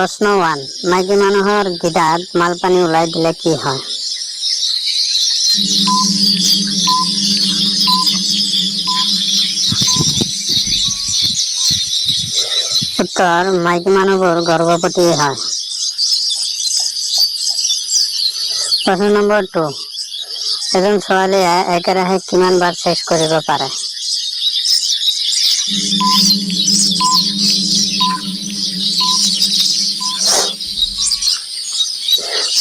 प्रश्न 1 माइकी মানুহৰ গিটাত মালপানী ওলাই দিলে কি হয়? উত্তৰ মাইকী মানুহবোৰ গৰ্ভৱতী হয়। প্ৰশ্ন নম্বৰ 2 এজন ছোৱালীয়ে একেৰাহে কিমান বাৰ সেক্স কৰিব পাৰে?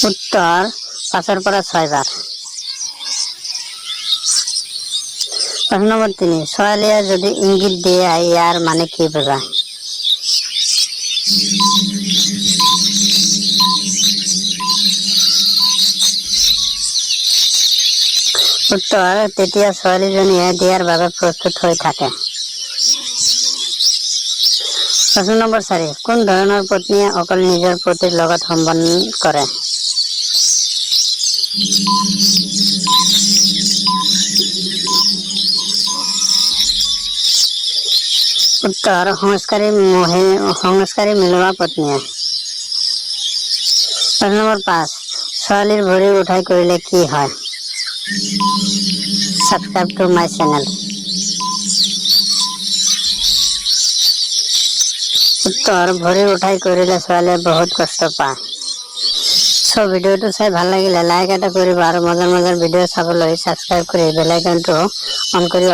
উত্তৰ 5 পৰা 6 বাৰ। প্ৰশ্ন নম্বৰ 3 ছোৱালীয়ে যদি ইংগিত দিয়ে ইয়াৰ মানে কি বুজায়? উত্তৰ তেতিয়া ছোৱালীজনীয়ে দিয়াৰ বাবে প্ৰস্তুত হৈ থাকে। প্ৰশ্ন নম্বৰ 4 কোন ধৰণৰ পত্নীয়ে অকল নিজৰ পতিৰ লগত সম্বন্ধ কৰে? উত্তৰ সংস্কাৰী মিলোৱা পত্নীয়ে। প্ৰশ্ন নম্বৰ 5 ছোৱালীৰ ভৰি উঠাই কৰিলে কি হয়? Subscribe to my channel. উত্তৰ ভৰি উঠাই কৰিলে ছোৱালীয়ে বহুত কষ্ট পায়। ভিডিওটো চাই ভাল লাগিলে লাইক এটা কৰিব আৰু মজাৰ ভিডিও চাবলৈ সাবস্ক্ৰাইব কৰি বেল আইকনটো অন কৰি